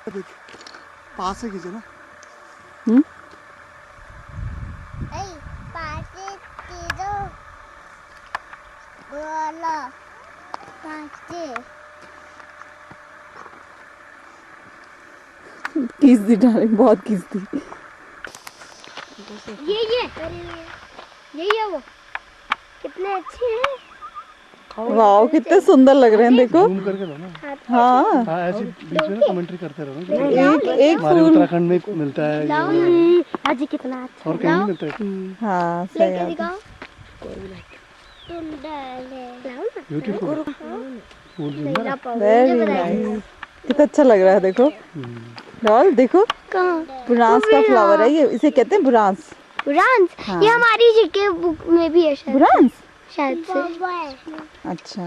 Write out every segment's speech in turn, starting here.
पास से खींचे ना। खींच दी डार्लिंग, बहुत खींच दी। यही है वो। कितने अच्छे हैं। वाओ कितने सुंदर लग रहे हैं, देखो। जूम करके लो ना। हाँ हाँ ऐसे बीच में ना कमेंट्री करते रहो ना। एक हमारे फूल। उत्तराखंड में मिलता है ये, आज कितना अच्छा और कहीं नहीं मिलता है। हाँ सही बात है। ब्यूटीफुल फूल सुंदर है। वेरी नाइस, कितना अच्छा लग रहा है, देखो। डॉल देखो, बुरांस का फ्लावर है ये, इसे कहते हैं बुरांस। बुरांस? हाँ। ये हमारी जीके बुक में भी है शायद। बुरांस? शायद से। अच्छा,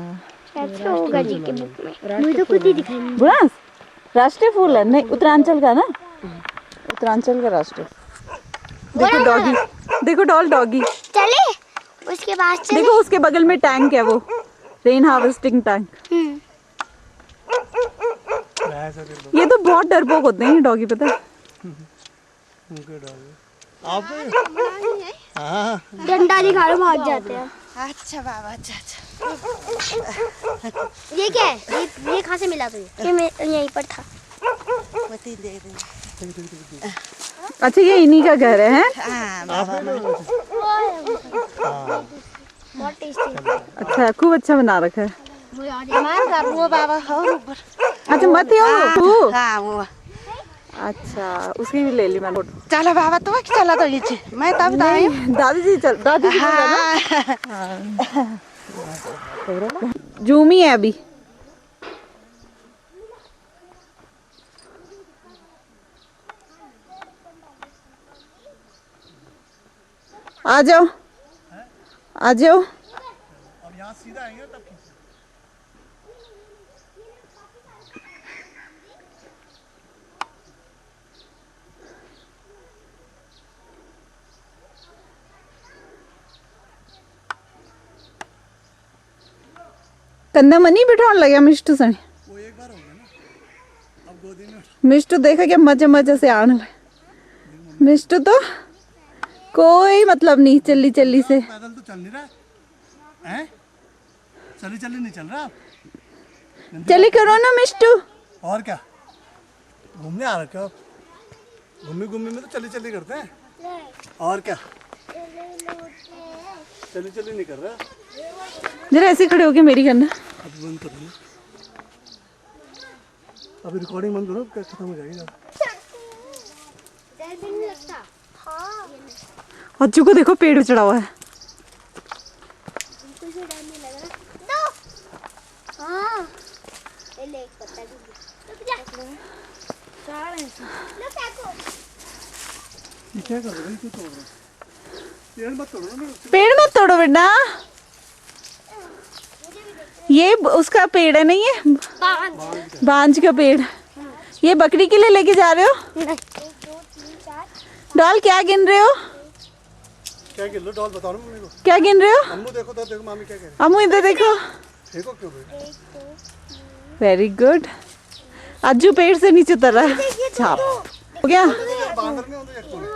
शायद से होगा जीके बुक में। मुझे तो खुद ही दिखाई नहीं। बुरांस राष्ट्रीय फूल है, नहीं उत्तरांचल का ना, उत्तरांचल का राष्ट्रीय। देखो डॉगी, देखो डॉल डॉगी। चले उसके बाद चले। देखो उसके बगल में टैंक है, वो रेन हार्वेस्टिंग टैंक। ये तो बहुत डरपोक होते हैं ये डॉगी, पता है। डंडा दिखा लो, भाग जाते हैं। अच्छा बाबा, अच्छा अच्छा। ये क्या है? ये कहाँ से मिला तुझे? ये यहीं पर था। दे दे। अच्छा ये इन्हीं का घर है? हाँ बाबा। बहुत टेस्टी। अच्छा खूब अच्छा बना रखा है। हमारा घर वो बाबा और ऊपर। अच्छा मत ही हो। हाँ वो। अच्छा उसकी भी ले ली मैंने फोटो। चलो बाबा, तो चला तो नीचे, मैं तब बताई। दादी जी चल, दादी जी हाँ। जूमी है अभी। आ जाओ आ जाओ। अब यहाँ सीधा आएंगे तब खींचो। कंधा मनी बिठाने लगे मिष्टू सने। वो एक बार हो गया ना, अब गोदी में। मिष्टू देखा क्या मजे मजे से आने लगे। मिष्टू तो कोई मतलब नहीं, चली चली से। पैदल तो चल नहीं रहा है? चली चली नहीं चल रहा। चली करो ना मिष्टू। और क्या, घूमने आ रखे हो? घूमी घूमी में तो चली चली करते हैं। और क्या, चली चली नहीं कर रहा। जरा ऐसे खड़े होके मेरी करना। अभी बंद कर दो, अभी रिकॉर्डिंग बंद करो, क्या खत्म हो जाएगी। अच्छू को देखो पेड़ पे चढ़ा हुआ है। ये क्या कर रहे हो? तोड़ रहे हो? पेड़ मत तोड़ो ना। पेड़ मत तोड़ो बेटा, ये उसका पेड़ है, नहीं है बांझ का पेड़। ये बकरी के लिए लेके जा रहे हो? डॉल क्या गिन रहे हो? क्या गिन लो डॉल, बताओ ना मम्मी को। क्या गिन रहे हो? अम्मू देखो तो, देखो मामी क्या कह रही अम्मू इधर देखो। है। देखो क्यों भाई। Very good. अज्जू पेड़ से नीचे उतर रहा है। छाप हो गया। बांदर नहीं होते एक कोने।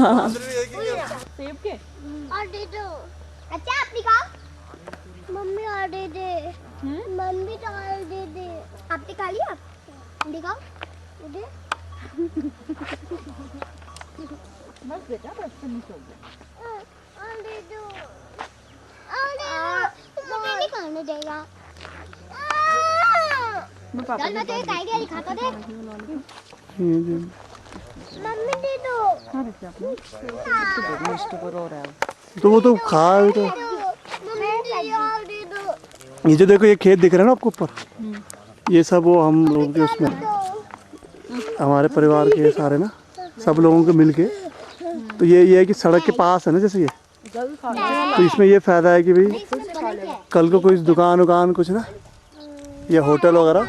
बांदर भी एक ही है। सेब के और दे दो। अच्छा आप दिखाओ। मम्मी और दे दे। मम्मी तो और दे दे। आप दिखा लिया? दिखाओ मुझे। बस बेटा बस नीचे हो गया। और दे दो। और दे दो। मुझे नहीं खाने देगा। चल मैं तेरे आइडिया दिखाता देख। मम्मी दे दो। तो वो तो खा है तो। मम्मी दे दो। ये जो देखो ये खेत दिख रहा है ना आपको ऊपर, ये सब वो हम लोगों के उसमें, हमारे परिवार के सारे ना, सब लोगों के मिलके। तो ये है कि सड़क के पास है ना, जैसे ये, तो इसमें ये फायदा है कि भाई कल को कोई दुकान उकान कुछ ना, या होटल वगैरह,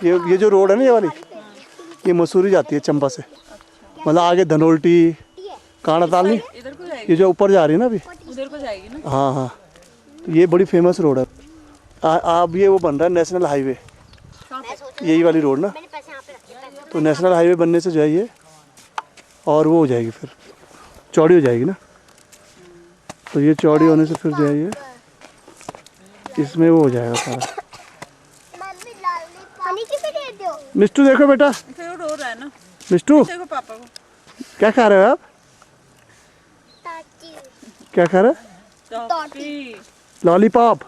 ये जो रोड है ना ये वाली, ये मसूरी जाती है चंबा से, मतलब आगे धनोल्टी कानाताल नहीं, ये जो ऊपर जा रही है ना अभी, उधर को जाएगी ना। हाँ हाँ, तो ये बड़ी फेमस रोड है। अब ये वो बन रहा है नेशनल हाईवे, यही वाली रोड ना। तो नेशनल हाईवे बनने से जो है ये और वो हो जाएगी, फिर चौड़ी हो जाएगी ना। तो ये चौड़ी होने से फिर जो है ये इसमें वो हो जाएगा सारा। मिष्टू देखो बेटा, फिर वो रो रहा है ना। मिष्टू देखो पापा को। क्या खा रहे हो आप? क्या खा रहे हो? टॉफी। Lollipop,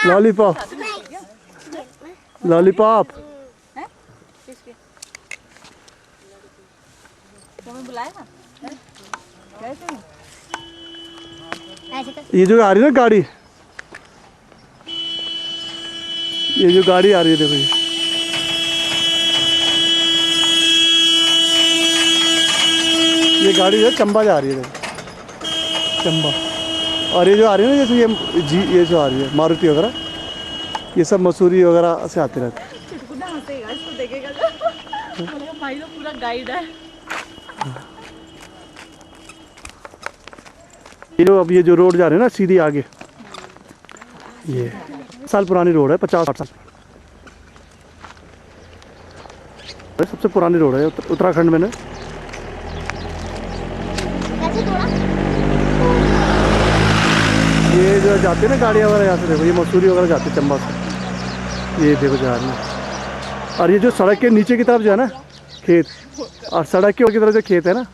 lollipop, lollipop. किसके? तुम्हें बुलाया ना? गए थे? ये जो आ रही है ना गाड़ी, ये जो गाड़ी आ रही है देखो ये गाड़ी जो है चंबा जा रही है देखो, चंबा। और ये जो आ रही है ना, जैसे ये जो आ रही है मारुति वगैरह, ये सब मसूरी वगैरह से आते रहते हैं। चुटकुला हंसेगा, इसको देखेगा तो बोलेगा भाई तो पूरा गाइड है। ये जो रोड जा रही है ना सीधी आगे, ये साल पुरानी रोड है, 50-60 साल सबसे पुरानी रोड है उत्तराखंड में ना। ये जो जाती है ना गाड़ियाँ वगैरह यहाँ से देखो, ये मसूरी वगैरह जाती है चंबा से, ये देखो जा रही है। और ये जो सड़क के नीचे की तरफ जो है ना खेत, और सड़क के ऊपर की तरफ जो खेत है ना,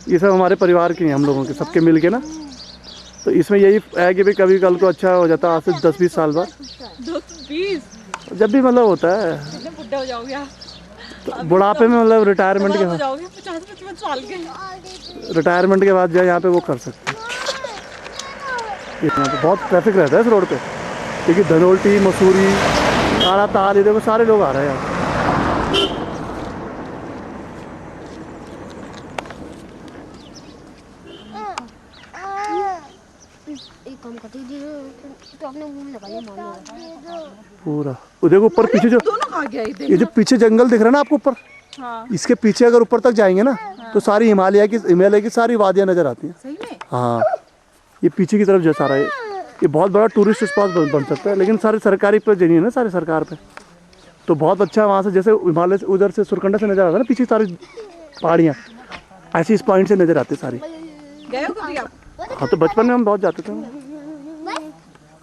ये सब हमारे परिवार के हैं, हम लोगों के सबके मिल के ना। तो इसमें यही है कि भाई कभी कल को अच्छा हो जाता है, आज से 10-20 साल बाद, 220 जब भी मतलब होता है। कितने बुढ़े हो जाओगे आप? तो बुढ़ापे में मतलब रिटायरमेंट के हो बाद, जाओगे 50-55 साल के। रिटायरमेंट के बाद जो है यहाँ पे वो कर सकते हैं। यहाँ पे बहुत ट्रैफिक रहता है इस रोड पे, क्योंकि धनोल्टी, मसूरी, आड़ा ताल, ये देखो सारे लोग आ रहे हैं यहाँ। पूरा वो देखो ऊपर पीछे जो दोनों खा गया ये जो पीछे जंगल दिख रहा है ना आपको ऊपर, हाँ। इसके पीछे अगर ऊपर तक जाएंगे ना तो सारी हिमालय की सारी वादियाँ नजर आती हैं। सही में? हाँ, ये पीछे की तरफ जो सारा ये बहुत बड़ा टूरिस्ट स्पॉट बन सकता है, लेकिन सारे सरकारी पे जनी है ना, सारे सरकार पे। तो बहुत अच्छा है वहाँ से, जैसे हिमालय से उधर से सुरकंडा से नजर आता है ना पीछे सारी पहाड़ियाँ, ऐसी इस पॉइंट से नजर आती सारी। गए हो कभी आप? हाँ, तो बचपन में हम बहुत जाते थे,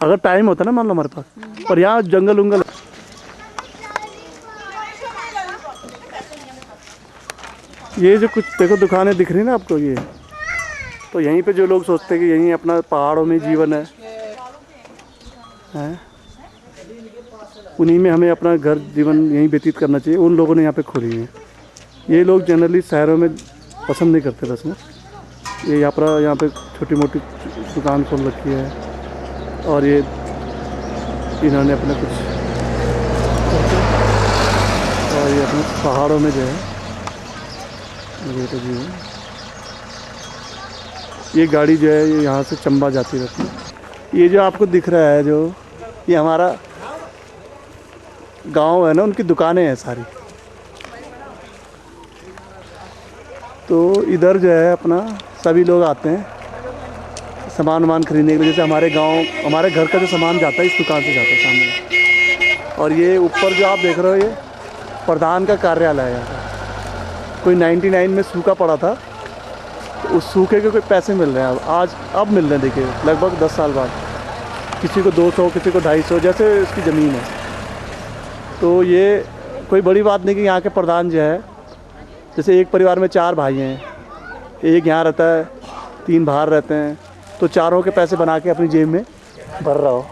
अगर टाइम होता ना मान लो हमारे पास। पर यहाँ जंगल उंगल, ये जो कुछ देखो दुकानें दिख रही है ना आपको, ये तो यहीं पे जो लोग सोचते हैं कि यहीं अपना पहाड़ों में जीवन है, उन्हीं में हमें अपना घर जीवन यहीं व्यतीत करना चाहिए, उन लोगों ने यहाँ पे खोली है। ये लोग जनरली शहरों में पसंद नहीं करते बस में, ये यहाँ पे छोटी मोटी दुकान खोल रखी है, और ये इन्होंने अपने कुछ, और ये अपने पहाड़ों में जो है ये तो जी है। ये गाड़ी जो है ये यहाँ से चंबा जाती रहती है। ये जो आपको दिख रहा है जो ये हमारा गांव है ना, उनकी दुकानें हैं सारी। तो इधर जो है अपना सभी लोग आते हैं सामान खरीदने के लिए। जैसे हमारे गांव, हमारे घर का जो सामान जाता है इस दुकान से जाता है सामने। और ये ऊपर जो आप देख रहे हो ये प्रधान का कार्यालय है यहाँ का। कोई 99 में सूखा पड़ा था, तो उस सूखे के कोई पैसे मिल रहे हैं अब मिल रहे हैं। देखिए लगभग 10 साल बाद किसी को 200, किसी को 250, जैसे इसकी ज़मीन है। तो ये कोई बड़ी बात नहीं कि यहाँ के प्रधान जो है, जैसे एक परिवार में 4 भाई हैं, एक यहाँ रहता है, 3 बाहर रहते हैं, तो चारों के पैसे बना के अपनी जेब में भर रहा हो।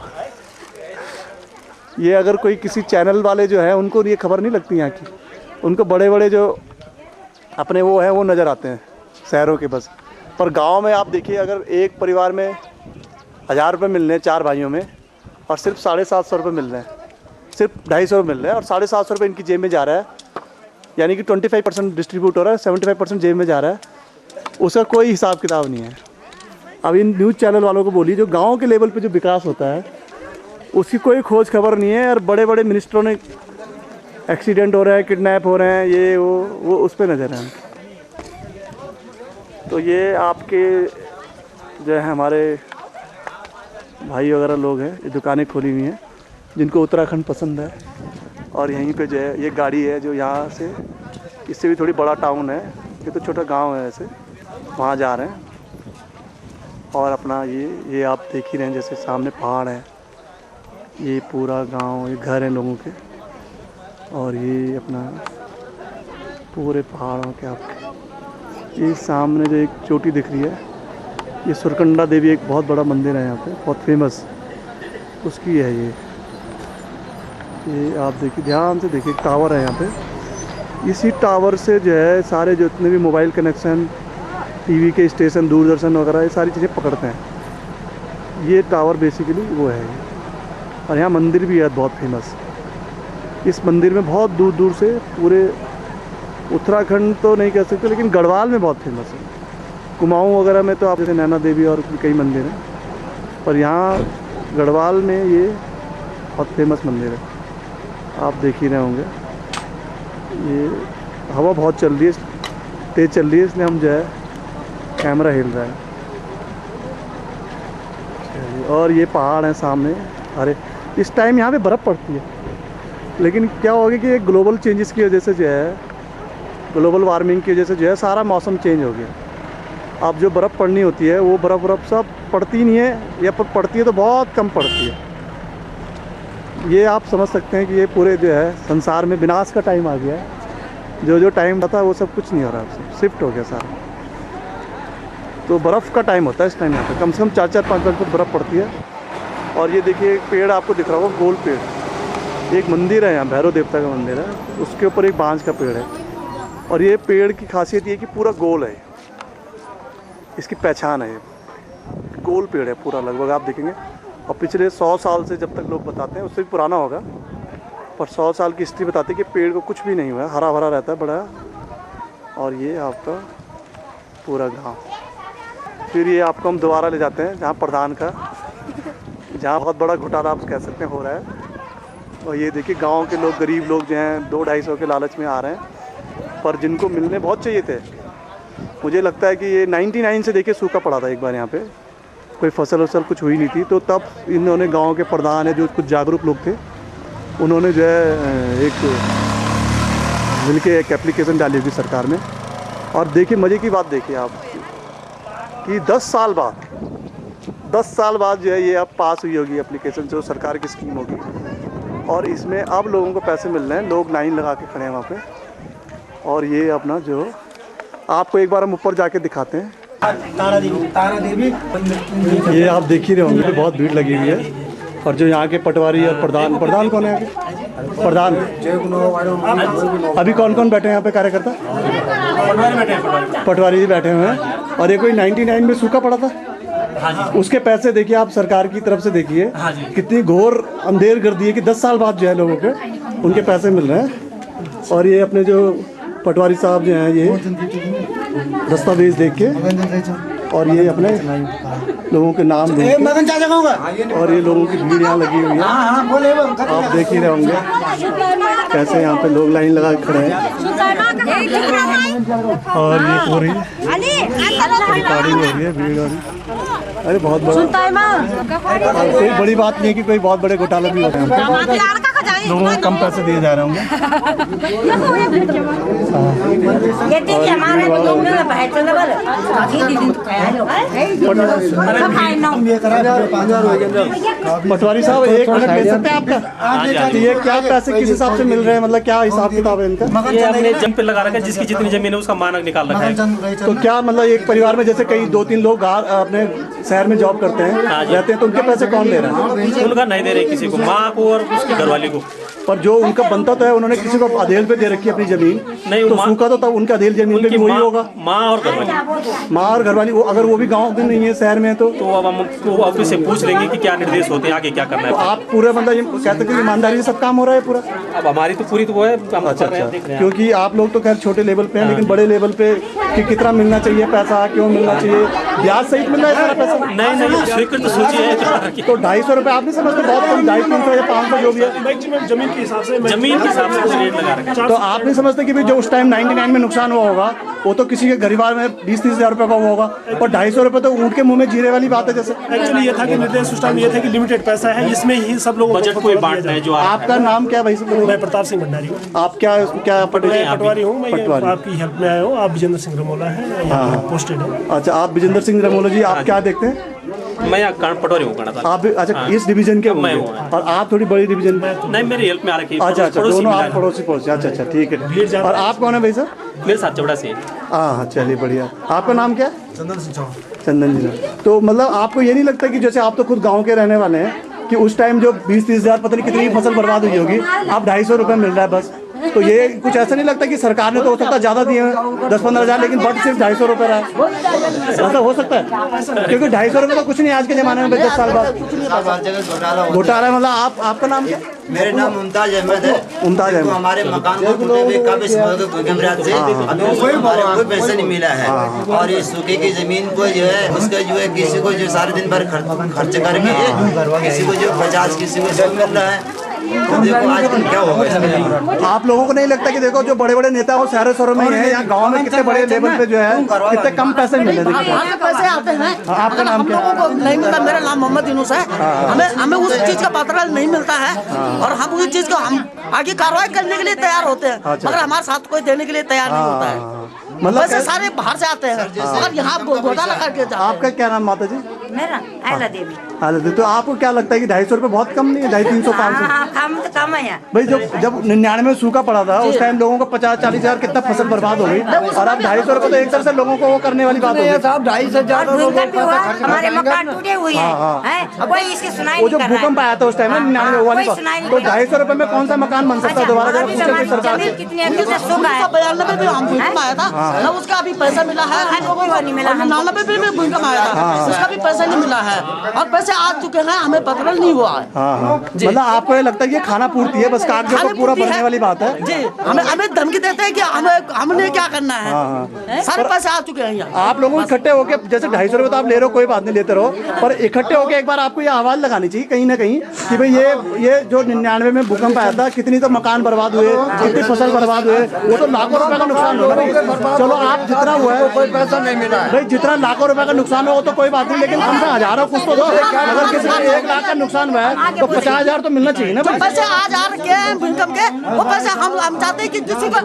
ये अगर कोई किसी चैनल वाले जो है उनको ये खबर नहीं लगती यहाँ की, उनको बड़े बड़े जो अपने वो हैं वो नज़र आते हैं शहरों के बस। पर गांव में आप देखिए, अगर एक परिवार में 1000 रुपये मिल रहे हैं 4 भाइयों में, और सिर्फ 750 रुपये मिल रहे हैं, सिर्फ 250 मिल रहे हैं, और 750 रुपये इनकी जेब में जा रहा है, यानी कि 25% डिस्ट्रीब्यूट हो रहा है, 75% जेब में जा रहा है। उसका कोई हिसाब किताब नहीं है। अब इन न्यूज़ चैनल वालों को बोलिए, जो गांव के लेवल पे जो विकास होता है उसकी कोई खोज खबर नहीं है। और बड़े बड़े मिनिस्टरों ने एक्सीडेंट हो रहे हैं, किडनैप हो रहे हैं, ये वो उस पर नज़र है। तो ये आपके जो है हमारे भाई वगैरह लोग हैं, ये दुकानें खोली हुई हैं जिनको उत्तराखंड पसंद है। और यहीं पे जो है ये गाड़ी है जो यहाँ से, इससे भी थोड़ी बड़ा टाउन है, ये तो छोटा गांव है ऐसे, वहाँ जा रहे हैं। और अपना ये आप देख ही रहे हैं, जैसे सामने पहाड़ है, ये पूरा गांव, ये घर हैं लोगों के, और ये अपना पूरे पहाड़ों के आपके। ये सामने जो एक चोटी दिख रही है, ये सुरकंडा देवी एक बहुत बड़ा मंदिर है यहाँ पे, बहुत फेमस, उसकी है ये आप देखिए, ध्यान से देखिए, टावर है यहाँ पे। इसी टावर से जो है सारे जितने भी मोबाइल कनेक्शन, टीवी के स्टेशन, दूरदर्शन वगैरह, ये सारी चीज़ें पकड़ते हैं। ये टावर बेसिकली वो है। और यहाँ मंदिर भी है बहुत फेमस। इस मंदिर में बहुत दूर दूर से, पूरे उत्तराखंड तो नहीं कह सकते, लेकिन गढ़वाल में बहुत फेमस है। कुमाऊँ वगैरह में तो आप जैसे नैना देवी और कई मंदिर हैं, पर यहाँ गढ़वाल में ये बहुत फेमस मंदिर है। आप देख ही रहे होंगे, ये हवा बहुत चल रही है, तेज़ चल रही है, इसलिए हम जो है कैमरा हिल रहा है। और ये पहाड़ हैं सामने। अरे इस टाइम यहाँ पे बर्फ़ पड़ती है, लेकिन क्या होगा कि ग्लोबल चेंजेस की वजह से जो है, ग्लोबल वार्मिंग की वजह से जो है सारा मौसम चेंज हो गया। अब जो बर्फ़ पड़नी होती है वो बर्फ़ सब पड़ती नहीं है, या पड़ती है तो बहुत कम पड़ती है। ये आप समझ सकते हैं कि ये पूरे जो है संसार में विनाश का टाइम आ गया है। जो टाइम था वो सब कुछ नहीं हो रहा, अब शिफ्ट हो गया सारा। तो बर्फ़ का टाइम होता है इस टाइम यहाँ पे, कम से कम 4-4, 5-5 फुट बर्फ़ पड़ती है। और ये देखिए एक पेड़ आपको दिख रहा होगा, गोल पेड़, एक मंदिर है यहाँ, भैरव देवता का मंदिर है, उसके ऊपर एक बांज का पेड़ है। और ये पेड़ की खासियत ये है कि पूरा गोल है, इसकी पहचान है, गोल पेड़ है पूरा लगभग, आप देखेंगे। और पिछले 100 साल से, जब तक लोग बताते हैं, उससे भी पुराना होगा, पर 100 साल की हिस्ट्री बताती है कि पेड़ को कुछ भी नहीं हुआ है, हरा भरा रहता है बड़ा। और ये आपका पूरा गांव। फिर ये आपको हम दोबारा ले जाते हैं जहाँ प्रधान का, जहाँ बहुत बड़ा घोटाला आप कह सकते हैं हो रहा है। और ये देखिए गांव के लोग, गरीब लोग जो हैं 200-250 के लालच में आ रहे हैं, पर जिनको मिलने बहुत चाहिए थे। मुझे लगता है कि ये 99 से देखिए सूखा पड़ा था एक बार यहाँ पे, कोई फसल वसल कुछ हुई नहीं थी, तो तब इन्होंने गांव के प्रधान है, जो कुछ जागरूक लोग थे, उन्होंने जो है एक मिलके एक एप्लीकेशन डाली होगी सरकार में। और देखिए मज़े की बात देखिए आप कि 10 साल बाद जो है ये अब पास हुई होगी एप्लीकेशन, जो सरकार की स्कीम होगी। और इसमें अब लोगों को पैसे मिल रहे हैं, लोग लाइन लगा के खड़े हैं वहाँ पे। और ये अपना जो आपको एक बार हम ऊपर जाके दिखाते हैं, तारा देवी ये आप देख ही रहे होंगे, बहुत भीड़ लगी हुई है। और जो यहाँ के पटवारी और प्रधान कौन है? प्रधान अभी कौन कौन बैठे हैं यहाँ पे कार्यकर्ता? पटवारी जी बैठे हुए हैं। और ये कोई 99 में सूखा पड़ा था, उसके पैसे देखिए आप सरकार की तरफ से, देखिए कितनी घोर अंधेर कर दी है कि 10 साल बाद जो है लोगों के उनके पैसे मिल रहे हैं। और ये अपने जो पटवारी साहब जो हैं, ये दस्तावेज देख के, और ये अपने लोगों के नाम देख के, और ये लोगों की भीड़ यहाँ लगी हुई है, आप देख ही रहे होंगे कैसे यहाँ पे लोग लाइन लगा के खड़े हैं। और ये पूरी रिकॉर्डिंग हो रही है, भीड़ हो रही है। अरे बहुत बड़ा, कोई बड़ी बात नहीं है कि कोई बहुत बड़े घोटाले भी हो रहे हैं, लोगों को कम पैसे दिए जा रहे होंगे। पटवारी साहब एक मिनट मिल सकते हैं आपका? ये क्या पैसे किस हिसाब से मिल रहे हैं, मतलब क्या हिसाब किताब है इनका? ये हमने जम पे लगा रखा है, जिसकी जितनी जमीन है उसका मानक निकाल रखा है। तो क्या मतलब एक परिवार में जैसे कई 2-3 लोग अपने शहर में जॉब करते हैं, रहते हैं, तो उनके पैसे कौन दे रहा है? उनका नहीं दे रहे किसी को, माँ को और उसके घरवाली को। पर जो उनका बनता तो है, उन्होंने किसी को अधेल पे दे रखी है अपनी जमीन, नहीं तो सूखा तो तब उनका अधेल जमीन पे भी वही होगा। माँ और घरवाली, माँ और घरवाली, अगर वो भी गाँव में नहीं है, शहर में, तो अब हम ऑफिस से पूछ लेंगे कि क्या निर्देश होते हैं, आगे क्या करना है। तो आप पूरे मतलब ये कहते हैं कि ईमानदारी से सब काम हो रहा है पूरा? अब हमारी तो पूरी तो वो है। अच्छा, क्योंकि आप लोग तो खैर छोटे लेवल पे हैं, लेकिन बड़े लेवल पे कि कितना मिलना चाहिए पैसा, क्यों मिलना चाहिए, ब्याज सहित मिल रहा है सारा पैसा? नहीं स्वीकृत सोचिए है तो 250 रुपये आप नहीं समझते बहुत कम? 250-300 या 500 जो भी है, जमीन के हिसाब से रेट लगा रखा है। तो आप नहीं समझते कि जो उस टाइम 99 में नुकसान हुआ होगा, वो तो किसी के परिवार में 20-30 हज़ार रुपये का हुआ होगा, और 250 रुपये तो ऊँट के मुंह में जीरे वाली बात है। जैसे एक्चुअली ये था कि निर्देश सिस्टम ये था कि लिमिटेड पैसा है, इसमें ही सब लोग बजट को बांटना है जो आपका नाम क्या भाई? मैं प्रताप सिंह भंडारी हूँ। आप क्या पटवारी हूँ, मैं पटवारी। आपकी हेल्प में आया हूँ। आप विजेंद्र सिंह रमोला है, यहाँ पोस्टेड है। अच्छा, आप विजेंद्र सिंह रमोला जी, आप क्या देखते हैं? मैं यहाँ पटवारी हूँ कर्नाटक। आप अच्छा इस डिवीजन के मैं होंगे, हूँ। और आप थोड़ी बड़ी डिवीजन में? नहीं, मेरी हेल्प में आ रखी है। अच्छा, पड़ोसी दोनों मिला आप है। पड़ोसी। अच्छा, ठीक है। और आप कौन है भाई सर? मेरे साथ चौड़ा से। हाँ, चलिए बढ़िया। आपका नाम क्या है? चंदन सिंह चौहान। चंदन जी। तो मतलब आपको ये नहीं लगता कि जैसे आप तो खुद गांव के रहने वाले हैं कि उस टाइम जो 20-30 हज़ार पता नहीं कितनी फसल बर्बाद हुई होगी, आप 250 रुपये मिल रहा है बस, तो ये कुछ ऐसा नहीं लगता कि सरकार ने तो हो सकता है ज़्यादा दिए हैं 10-15 हज़ार, लेकिन बट सिर्फ 250 रुपये रहा है? ऐसा हो सकता है? क्योंकि 250 रुपये तो कुछ नहीं आज के ज़माने में 10 साल बाद घोटाला है। मतलब आपका नाम क्या? मेरा नाम मुमताज अहमद है। मुमताज अहमद। तो हमारे मकान को टूटे हुए काफी गमरात से अभी हमारे कोई पैसा नहीं मिला है, और ये सूखे की जमीन को जो है उसका जो है किसी को जो सारे दिन भर खर्च करके किसी को जो 50 किसी को 100 मिल रहा है। तो देखो आज क्या होगा। आप लोगों को नहीं लगता कि देखो जो बड़े बड़े नेता हो शहरों में है, यहाँ गाँव में कितने बड़े लेवल पे जो है कितने कम पैसे मिले? पैसे आते हैं। आपका नाम क्या? हम लोगों को नहीं मिलता। मेरा नाम मोहम्मद यूनुस है। हमें उस चीज का पत्र नहीं मिलता है, और हम उस चीज को हम आगे कार्रवाई करने के लिए तैयार होते हैं, मगर हमारे साथ कोई देने के लिए तैयार नहीं होता है। मतलब पैसे सारे बाहर से आते हैं, और यहाँ घोटाला करके जाते हैं। आपका क्या नाम माता जी? मेरा आयला देवी। हालत तो आपको क्या लगता है कि 250 रुपये बहुत कम नहीं है? 250, 300, 500? कम तो कम है यार। भाई जब 99 में सूखा पड़ा था उस टाइम लोगों को 50-40 हज़ार कितना फसल बर्बाद हो गई, और अब 250 रुपये तो एक तरह से लोगों को वो करने वाली बात हो गई। हमारे मकान टूटे हुए हैं, कोई इसकी सुनाई वो नहीं जो कर रहा भूकंप आया था उस टाइम में 99 में वाली कोई बात, सुनाई नहीं तो कर रहा। 250 रुपये में कौन सा मकान बन सकता है दोबारा? जरा पूछे थे सरकार से। कितने अभी से सूखा है। 92 में हम भूकंप आया था ना, उसका अभी पैसा मिला है हम लोगों को नहीं मिला। 99 में भूकंप आया था, उसका भी पैसा नहीं मिला है, और पैसे आ चुके हैं, हमें पता नहीं हुआ है। हाँ, मतलब आपको ये लगता है कि ये खाना पूर्ति है, बस कागजों को पूरा भरने वाली बात है जी। हमें धमकी देते हैं कि हमने क्या करना है। सारे पैसे आ चुके हैं यहाँ। आप लोगों को इकट्ठे होके जैसे 250 रुपये तो आप ले रहे हो, कोई बात नहीं, लेते रहो, पर इकट्ठे होके एक बार आपको ये आवाज लगानी चाहिए कहीं ना कहीं कि भाई ये जो 99 में भूकंप आया था, कितनी तो मकान बर्बाद हुए, कितनी फसल बर्बाद हुए, वो तो लाखों रुपए का नुकसान होगा। चलो आप जितना हुआ है कोई पैसा नहीं मिला भाई, जितना लाखों रुपए का नुकसान हो वो तो कोई बात नहीं, लेकिन कम से हजारों कुछ तो दो। अगर किसी को 1 लाख का नुकसान हुआ है तो 50 हज़ार तो मिलना चाहिए ना। पैसे आज आ रखे हैं भूकंप के, वो पैसे हम चाहते हैं कि किसी को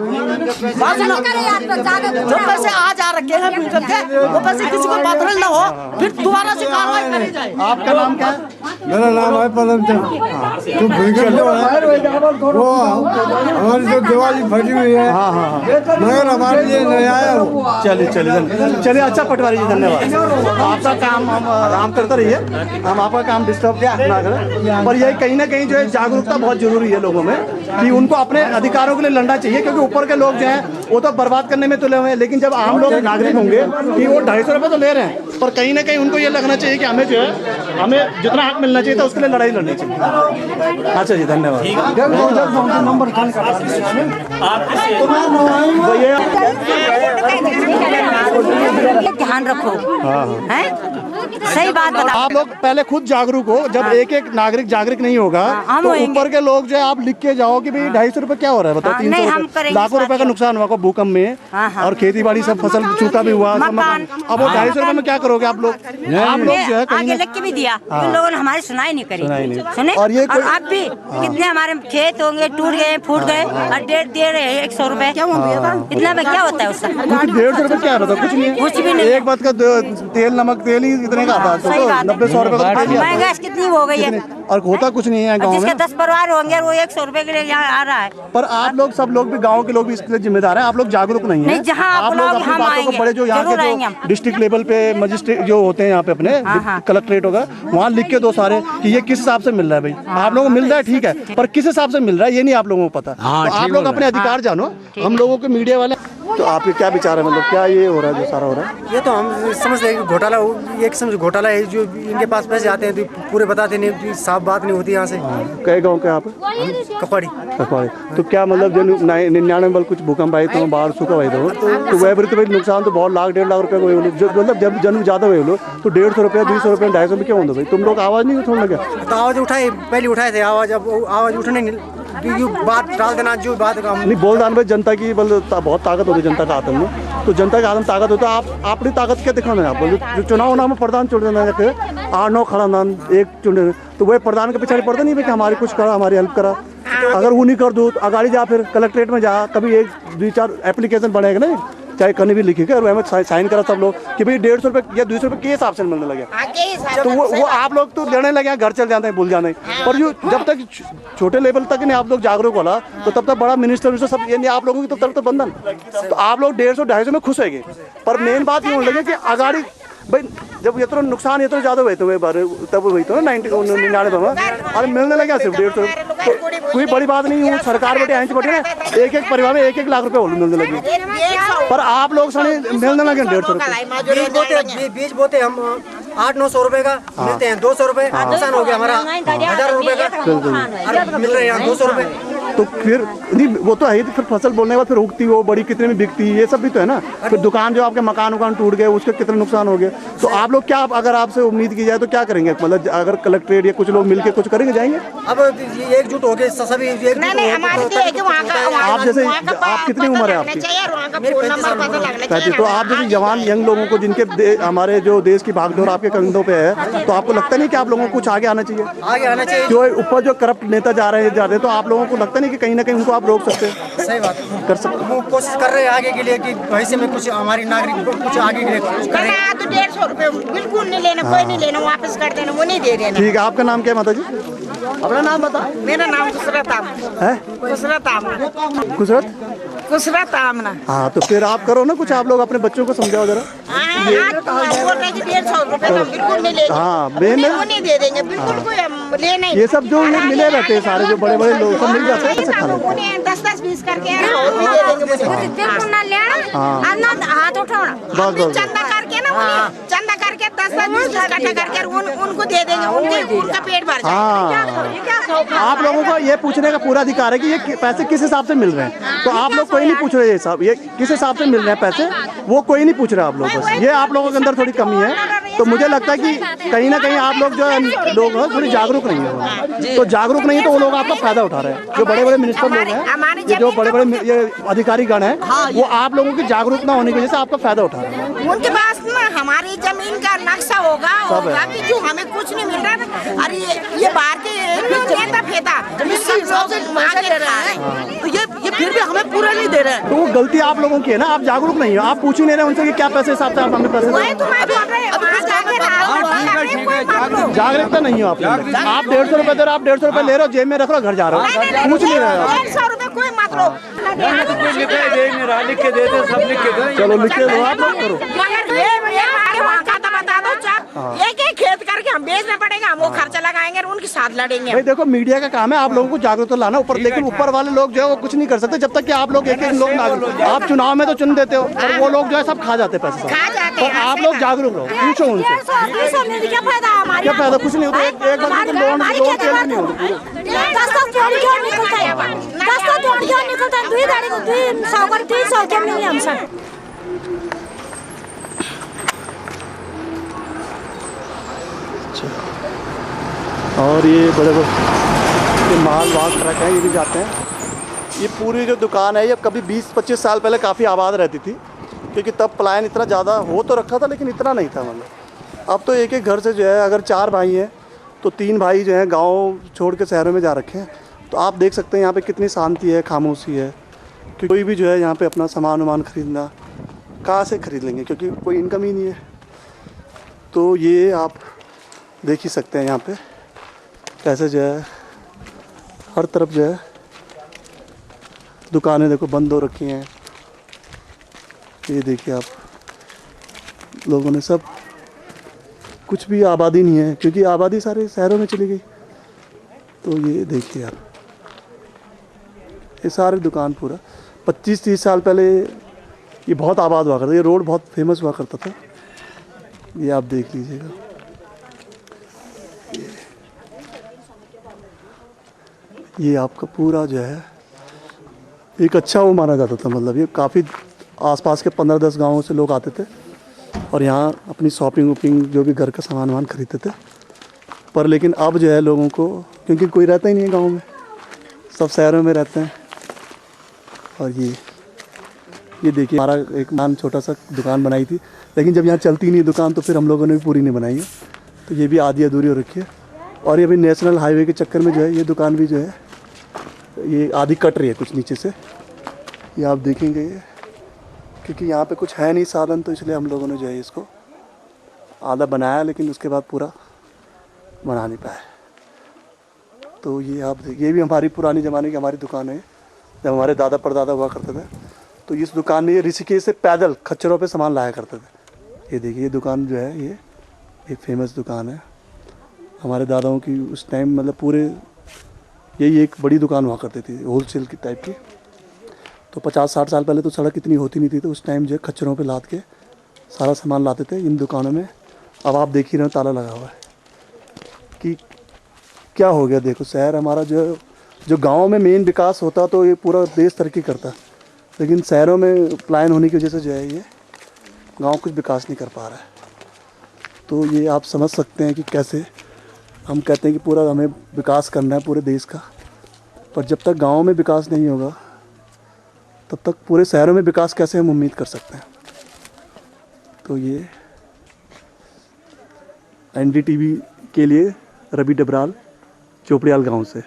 जो पैसे आज आ रखे हैं भूकंप के, वो पैसे किसी को पात्र न हो, फिर दोबारा से कार्रवाई करी जाए। आपका नाम क्या है? मेरा नाम है पदम चंद। तो भूकंप वो हमारी जो दिवाली फटी हुई है, मगर हमारे लिए नहीं आया वो। चलिए अच्छा पटवारी जी, धन्यवाद। आपका काम हम आराम करते रहिए, हम आपका काम डिस्टर्ब ना करें, पर यही कहीं ना कहीं जो है जागरूकता बहुत जरूरी है लोगों में कि उनको अपने अधिकारों के लिए लड़ना चाहिए, क्योंकि ऊपर के लोग जो हैं वो तो बर्बाद करने में तुले हुए हैं, लेकिन जब आम लोग नागरिक होंगे कि वो 250 रुपये तो ले रहे हैं, पर कहीं ना कहीं उनको ये लगना चाहिए कि हमें जो है हमें जितना हक मिलना चाहिए था उसके लिए लड़ाई लड़नी चाहिए। अच्छा जी, धन्यवाद। ध्यान रखो, सही बात बता। आप लोग पहले खुद जागरूक हो, जब एक एक नागरिक जागरूक नहीं होगा तो ऊपर के लोग जो है आप लिख के जाओ कि भाई 250 रुपये क्या हो रहा है, बताओ। 300 रुपये, लाखों रुपए का नुकसान हुआ भूकंप में, और खेती बाड़ी सब फसल सूखा भी हुआ। अब वो 250 रुपये में क्या करोगे आप लोग? आप लोग जो है आगे लिख के भी दिया, उन लोगों ने हमारी सुनाई नहीं करी, सुने। और ये और अब भी कितने हमारे खेत होंगे टूट गए, फूट गए, और डेढ़ दे रहे हैं 100 रुपए। इतना में क्या होता है उसका? 150 रुपये क्या बताओ? कुछ नहीं, कुछ भी नहीं। एक बात का तेल नमक तेल ही इतने का आता है, तो 90-100 रुपये का महंगाई कितनी हो गई है, और होता कुछ नहीं है गाँव जिसके में। 10 परिवार होंगे वो 100 रुपए के लिए यहाँ आ रहा है। पर आप लोग सब लोग भी गांव के लोग भी इसके लिए जिम्मेदार हैं, आप लोग जागरूक नहीं है। नहीं, जहाँ आप लोग बुलाओगे अपनी हम बातों को आएंगे, बड़े जो यहाँ जरूर के आएंगे जो हम। डिस्ट्रिक्ट लेवल पे मजिस्ट्रेट जो होते हैं यहाँ पे अपने कलेक्ट्रेट होगा, वहाँ लिख के दो सारे कि ये किस हिसाब से मिल रहा है। भाई आप लोगों को मिल रहा है ठीक है, पर किस हिसाब से मिल रहा है ये नहीं आप लोगों को पता। तो आप लोग अपने अधिकार जानो, हम लोगों के मीडिया वाले। तो आपके क्या विचार है, मतलब क्या ये हो रहा है जो सारा हो रहा है? ये तो हम समझते हैं कि घोटाला, एक किस्म से घोटाला है। जो इनके पास पैसे आते हैं तो पूरे बताते नहीं, साफ बात नहीं होती यहाँ से। कई गाँव के आप कपड़ी तो क्या मतलब जो 99 में कुछ भूकंप आई तो बाढ़ सूखा हुई तो वह भी नुकसान तो बहुत लाख 1.5 लाख रुपए हुए लोग, मतलब जब जन्म ज्यादा हुए लोग तो 150 रुपये 200 रुपये 250 रुपये क्यों होता भाई? तुम लोग आवाज नहीं छोड़ने लगे? तो आवाज उठाए, पहले उठाए थे आवाज, अब आवाज उठने बात डाल देना जो बात का नहीं बोल दान भाई, जनता की बहुत ताकत होती है जनता का हाथ में, तो जनता का हाथ में ताकत होता है। आप अपनी ताकत क्या दिखाना है? आप बोलो जो चुनाव में प्रधान चुन देना जाके 8-9 खड़ा नाम एक चुने, तो वही प्रधान के पीछे पड़ता नहीं भाई कि हमारी कुछ करा, हमारी हेल्प करा। अगर वो नहीं कर दो तो अगाड़ी जा, फिर कलेक्ट्रेट में जा, कभी 1-2-4 एप्लीकेशन बनेगा नहीं, चाहे कहीं भी लिखेगा और वह साइन करा सब लोग कि भाई 150 रुपये या 200 रुपये के हिसाब से मिलने लगे। तो वो आप लोग तो लेने लगे, घर चल जाते हैं, भूल जाने। पर जो जब तक छोटे लेवल तक नहीं आप लोग जागरूक होला, तो तब तक बड़ा मिनिस्टर सब ये नहीं आप लोगों की तरफ तो बंधन, तो आप लोग 150-250 में खुश होंगे। पर मेन बात ये होने लगे कि अगाड़ी भाई जब ये नुकसान ये तो ज़्यादा हुए थे तब हुई तो ना 99 में, अरे मिलने लगे सिर्फ 150, तो कोई बड़ी बात नहीं है। सरकार बैठे आँच बैठे ना, एक परिवार में 1-1 लाख रुपए मिलने लगे, पर आप लोग सने मिलने लगे 150 रुपये। बीज बोते हम 800-900 रुपए का मिलते हैं, 200 रुपए नुकसान हो गया हमारा, 1000 रुपए का मिल रहे हैं 200 रुपए। तो फिर नहीं वो तो है ही, फिर फसल बोलने के बाद फिर उगती वो बड़ी कितने में बिकती, ये सब भी तो है ना। फिर दुकान जो आपके मकान टूट गए उसके कितने नुकसान हो गए, तो आप लोग क्या, अगर आपसे उम्मीद की जाए तो क्या करेंगे? मतलब अगर कलेक्ट्रेट या कुछ लोग मिलके कुछ करेंगे, जाएंगे? अब एकजुट हो गए सभी, आप जैसे आप कितनी उम्र है आपकी? 35। तो आप जैसे जवान यंग लोगों को जिनके हमारे जो देश की भागदौड़ आपके कंधों पे है, तो आपको लगता नहीं कि आप लोगों को कुछ आगे आना चाहिए? आगे आना चाहिए। जो ऊपर जो करप्ट नेता जा रहे हैं, तो आप लोगों को लगता नहीं कि कहीं ना कहीं उनको आप रोक सकते हैं? सही बात कर सकते, वो कोशिश कर रहे हैं आगे के लिए कि भविष्य में कुछ हमारी नागरिक को कुछ आगे के लिए कुछ करें। तो 150 रुपए बिल्कुल नहीं लेना, कोई नहीं लेना, वापस कर देना, वो नहीं दे रहे। ठीक है, आपका नाम क्या है माता जी? अपना नाम बता। मेरा नाम खुसरत है, खुसरत आमना। हाँ, तो फिर आप करो ना कुछ, आप लोग अपने बच्चों को समझाओ जरा। बोल रहे कि 150 रुपए तो बिल्कुल नहीं लेंगे। हाँ, वो नहीं दे देंगे बिल्कुल, कोई ले नहीं। ये सब जो ये मिले रहते हैं सारे जो बड़े बड़े लोग सब मिल जाते हैं, 10-10-20 करके और भी दे देंगे। हाथ उठाना, चंदा करके ना, चंदा करके 10-20 इकट्ठा करके उनको दे देंगे, उनका पेट भर जाएगा। आप लोगों को ये पूछने का पूरा अधिकार है कि ये पैसे किस हिसाब से मिल रहे हैं, तो आप लोग कोई नहीं पूछ रहे ये साहब, ये किस हिसाब से मिल रहे हैं पैसे, वो कोई नहीं पूछ रहे आप लोग। बस ये आप लोगों के अंदर थोड़ी कमी है। तो मुझे लगता है कि कहीं ना कहीं आप लोग जो है लोग थोड़ी जागरूक नहीं है, तो जागरूक नहीं है तो वो लोग आपका फायदा उठा रहे हैं। जो बड़े बड़े मिनिस्टर लोग हैं, ये जो बड़े बड़े ये अधिकारी गण हैं, वो आप लोगों की जागरूक ना होने की वजह से आपका फायदा उठा रहे हैं। उनके पास ना हमारी जमीन का नक्शा होगा कि जो हमें कुछ नहीं मिल रहा है। अरे ये बाहर के नेता फेता तो ये फिर भी हमें पूरा नहीं दे रहे हैं। तो वो गलती आप लोगों की है ना, आप जागरूक नहीं हो, आप पूछ ही नहीं रहे उनसे कि क्या पैसे हिसाब से आप हमें पैसे जागरूकता नहीं हो आप लोग। आप 150 रुपए दे रहे हो, आप 150 रुपए ले रहे हो, जेब में रख रहे हो, घर जा रहे हो, पूछ नहीं रहे हो। 150 रुपए कोई मत लो, लिख के देते, सब लिख के दो। चलो लिख के दो, आप लोग करो। वहाँ का तो बता दो, एक खेत करके हम बेचना पड़ेगा, हम वो खर्चा लगाएंगे और उनके साथ लड़ेंगे। भाई देखो मीडिया का काम है आप लोगों को जागरूकता लाना ऊपर, लेकिन ऊपर वाले लोग जो है वो कुछ नहीं कर सकते जब तक कि आप लोग एक लोग नागरिक, आप चुनाव में तो चुन देते हो और वो लोग जो है सब खा जाते हैं पैसे, और आप लोग जागरूक रहो, पूछो उनसे क्या फायदा हमारा? क्या फायदा, कुछ नहीं होता। एक बार तो लोन नहीं होता, 10 जोड़ी क्यों निकलता है, 10 जोड़ी क्यों निकलता है, 2 गाड़ी को 200 क्या मिली हमसे। और ये बड़े बड़े माल वाल ट्रक है, ये भी जाते हैं। ये पूरी जो दुकान है ये कभी 20-25 साल पहले काफ़ी आबाद रहती थी, क्योंकि तब पलायन इतना ज़्यादा हो तो रखा था लेकिन इतना नहीं था। मतलब अब तो एक एक घर से जो है, अगर 4 भाई हैं तो 3 भाई जो हैं गांव छोड़ के शहरों में जा रखे हैं। तो आप देख सकते हैं यहाँ पे कितनी शांति है, खामोशी है, क्योंकि कोई भी जो है यहाँ पे अपना सामान वामान ख़रीदना कहाँ से ख़रीद लेंगे, क्योंकि कोई इनकम ही नहीं है। तो ये आप देख ही सकते हैं यहाँ पे कैसे जो है हर तरफ जो है दुकानें देखो बंद हो रखी हैं। ये देखिए आप, लोगों ने सब, कुछ भी आबादी नहीं है, क्योंकि आबादी सारे शहरों में चली गई। तो ये देखिए आप, ये सारे दुकान पूरा 25-30 साल पहले ये बहुत आबाद हुआ करता था, ये रोड बहुत फेमस हुआ करता था। ये आप देख लीजिएगा, ये आपका पूरा जो है एक अच्छा वो माना जाता था। मतलब ये काफ़ी आसपास के 15-10 गाँवों से लोग आते थे और यहाँ अपनी शॉपिंग वॉपिंग जो भी घर का सामान वामान खरीदते थे। पर लेकिन अब जो है लोगों को, क्योंकि कोई रहता ही नहीं है गाँव में, सब शहरों में रहते हैं। और ये देखिए हमारा एक मान छोटा सा दुकान बनाई थी, लेकिन जब यहाँ चलती नहीं दुकान तो फिर हम लोगों ने भी पूरी नहीं बनाई है, तो ये भी आधी अधूरी हो रखी है। और ये भी नेशनल हाईवे के चक्कर में जो है ये दुकान भी जो है ये आधी कट रही है कुछ नीचे से, ये आप देखेंगे ये, क्योंकि यहाँ पे कुछ है नहीं साधन, तो इसलिए हम लोगों ने जो है इसको आधा बनाया, लेकिन उसके बाद पूरा बना नहीं पाए। तो ये आप देखिए, ये भी हमारी पुरानी ज़माने की हमारी दुकान है, जब हमारे दादा परदादा हुआ करते थे तो इस दुकान में ये ऋषिकेश से पैदल खच्चरों पे सामान लाया करते थे। ये देखिए ये दुकान जो है ये एक फेमस दुकान है हमारे दादाओं की, उस टाइम मतलब पूरे यही एक बड़ी दुकान हुआ करती थी होलसेल की टाइप की। तो 50-60 साल पहले तो सड़क इतनी होती नहीं थी, तो उस टाइम जो है खच्चरों पे लाद के सारा सामान लाते थे इन दुकानों में। अब आप देख ही रहे हो ताला लगा हुआ है कि क्या हो गया। देखो शहर हमारा जो गाँव में मेन विकास होता तो ये पूरा देश तरक्की करता, लेकिन शहरों में प्लान होने की वजह से जो है ये गांव कुछ विकास नहीं कर पा रहा है। तो ये आप समझ सकते हैं कि कैसे हम कहते हैं कि पूरा हमें विकास करना है पूरे देश का, पर जब तक गांव में विकास नहीं होगा तब तक पूरे शहरों में विकास कैसे हम उम्मीद कर सकते हैं। तो ये NDTV के लिए रवि डबराल, चोपड़ियाल गांव से।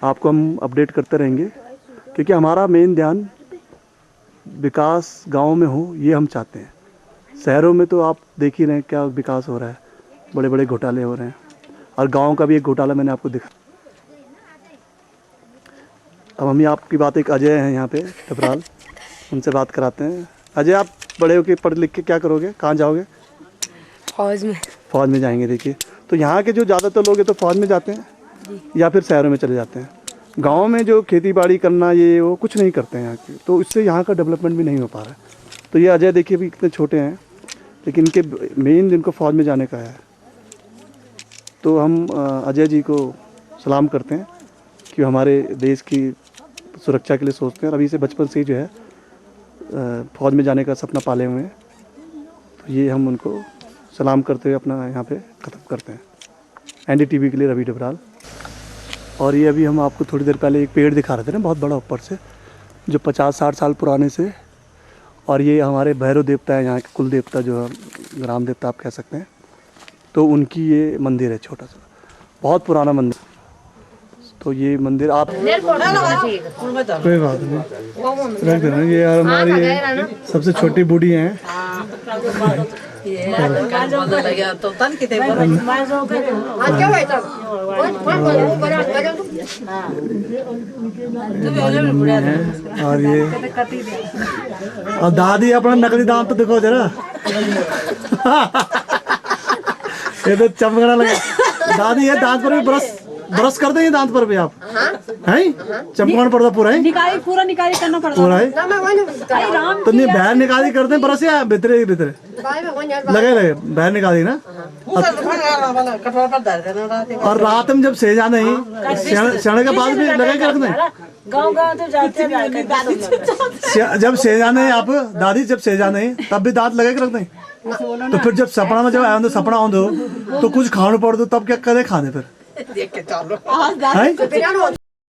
आपको हम अपडेट करते रहेंगे, क्योंकि हमारा मेन ध्यान विकास गांव में हो, ये हम चाहते हैं। शहरों में तो आप देख ही रहे हैं क्या विकास हो रहा है, बड़े बड़े घोटाले हो रहे हैं, और गांव का भी एक घोटाला मैंने आपको दिखा। अब हम आपकी बात, एक अजय हैं यहाँ पे डबराल, उनसे बात कराते हैं। अजय, आप बड़े होके पढ़ लिख के क्या करोगे, कहाँ जाओगे? फौज में। फौज में जाएंगे। देखिए तो यहाँ के जो ज़्यादातर लोग हैं तो फौज में जाते हैं या फिर शहरों में चले जाते हैं। गांव में जो खेती बाड़ी करना ये वो कुछ नहीं करते हैं यहाँ के, तो इससे यहाँ का डेवलपमेंट भी नहीं हो पा रहा है। तो ये अजय देखिए भी इतने छोटे हैं, लेकिन इनके मेन जिनको फौज में जाने का है। तो हम अजय जी को सलाम करते हैं कि हमारे देश की सुरक्षा के लिए सोचते हैं, और अभी से बचपन से ही जो है फौज में जाने का सपना पाले हुए हैं। तो ये हम उनको सलाम करते हुए अपना यहाँ पे ख़त्म करते हैं। NDTV के लिए रवि डबराल। और ये अभी हम आपको थोड़ी देर पहले एक पेड़ दिखा रहे थे ना, बहुत बड़ा ऊपर से, जो 50-60 साल पुराने से, और ये हमारे भैरव देवता है यहाँ के, कुल देवता जो ग्राम देवता आप कह सकते हैं। तो उनकी ये मंदिर है, छोटा सा बहुत पुराना मंदिर। तो ये मंदिर आप कोई बात नहीं रख देना। ये हमारी सबसे छोटी बूढ़ी हैं। और ये और दादी अपना नकली दांत तो दिखाओ जरा। ये तो चमकना लगा। दादी ये दांत पर भी ब्रश कर देंगे, दांत पर भी आप हैं चमकना पड़ता पूरा है, निकाली पूरा निकाली करना पड़ता पूरा है। तो नहीं बाहर निकाली करते हैं ब्रश या भीतरे लगे बाहर निकाली ना। और रात में जब सो जाने ही सोने के बाद भी लगे के रखना है। गाँव तो जाते हैं जब सो जाने आप दादी, जब सो जाने तब भी दांत लगे के रखते हैं। तो फिर जब सपना में जब आए सपना हो तो कुछ खाने पड़ दो, तब क्या करे खाने फिर?